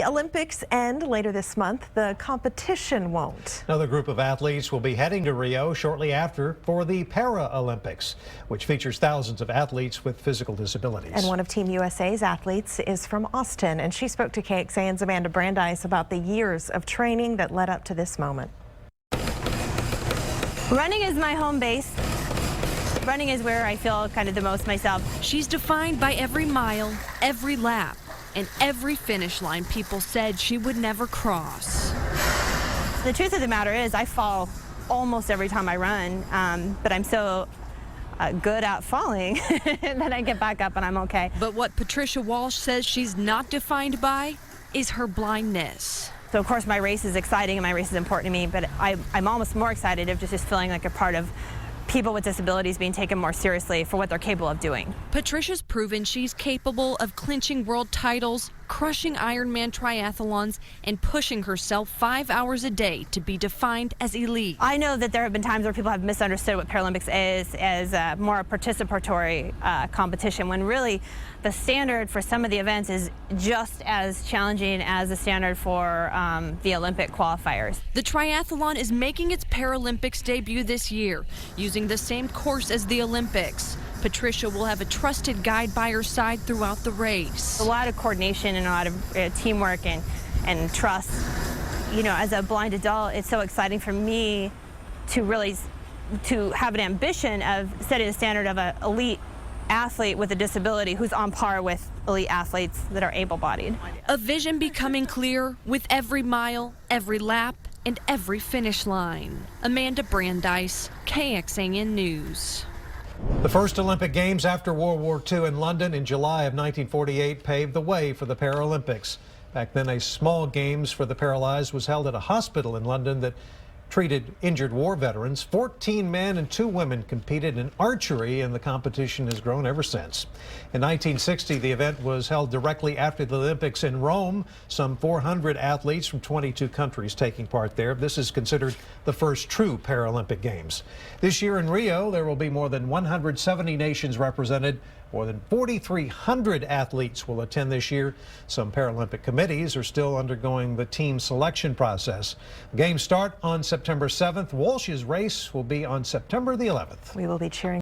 Olympics end later this month. The competition won't. Another group of athletes will be heading to Rio shortly after for the Paralympics, which features thousands of athletes with physical disabilities. And one of Team USA's athletes is from Austin, and she spoke to KXAN's Amanda Brandeis about the years of training that led up to this moment. Running is my home base. Running is where I feel kind of the most myself. She's defined by every mile, every lap, and every finish line people said she would never cross. The truth of the matter is I fall almost every time I run, but I'm so good at falling that I get back up and I'm okay. But what Patricia Walsh says she's not defined by is her blindness. So of course my race is exciting and my race is important to me, but I'm almost more excited of just feeling like a part of people with disabilities being taken more seriously for what they're capable of doing. Patricia's proven she's capable of clinching world titles, crushing Ironman triathlons, and pushing herself 5 hours a day to be defined as elite. I know that there have been times where people have misunderstood what Paralympics is as more a participatory competition, when really the standard for some of the events is just as challenging as the standard for the Olympic qualifiers. The triathlon is making its Paralympics debut this year, using the same course as the Olympics. Patricia will have a trusted guide by her side throughout the race. A lot of coordination and a lot of teamwork and trust. You know, as a blind adult, it's so exciting for me to have an ambition of setting the standard of an elite athlete with a disability who's on par with elite athletes that are able-bodied. A vision becoming clear with every mile, every lap, and every finish line. Amanda Brandeis, KXAN News. The first Olympic Games after World War II in London in July of 1948 paved the way for the Paralympics. Back then, a small games for the paralyzed was held at a hospital in London that treated injured war veterans. 14 men and 2 women competed in archery, and the competition has grown ever since. In 1960, the event was held directly after the Olympics in Rome. Some 400 athletes from 22 countries taking part there. This is considered the first true Paralympic Games. This year in Rio, there will be more than 170 nations represented. More than 4,300 athletes will attend this year. Some Paralympic committees are still undergoing the team selection process. The games start on September 7th. Walsh's race will be on September the 11th. We will be cheering.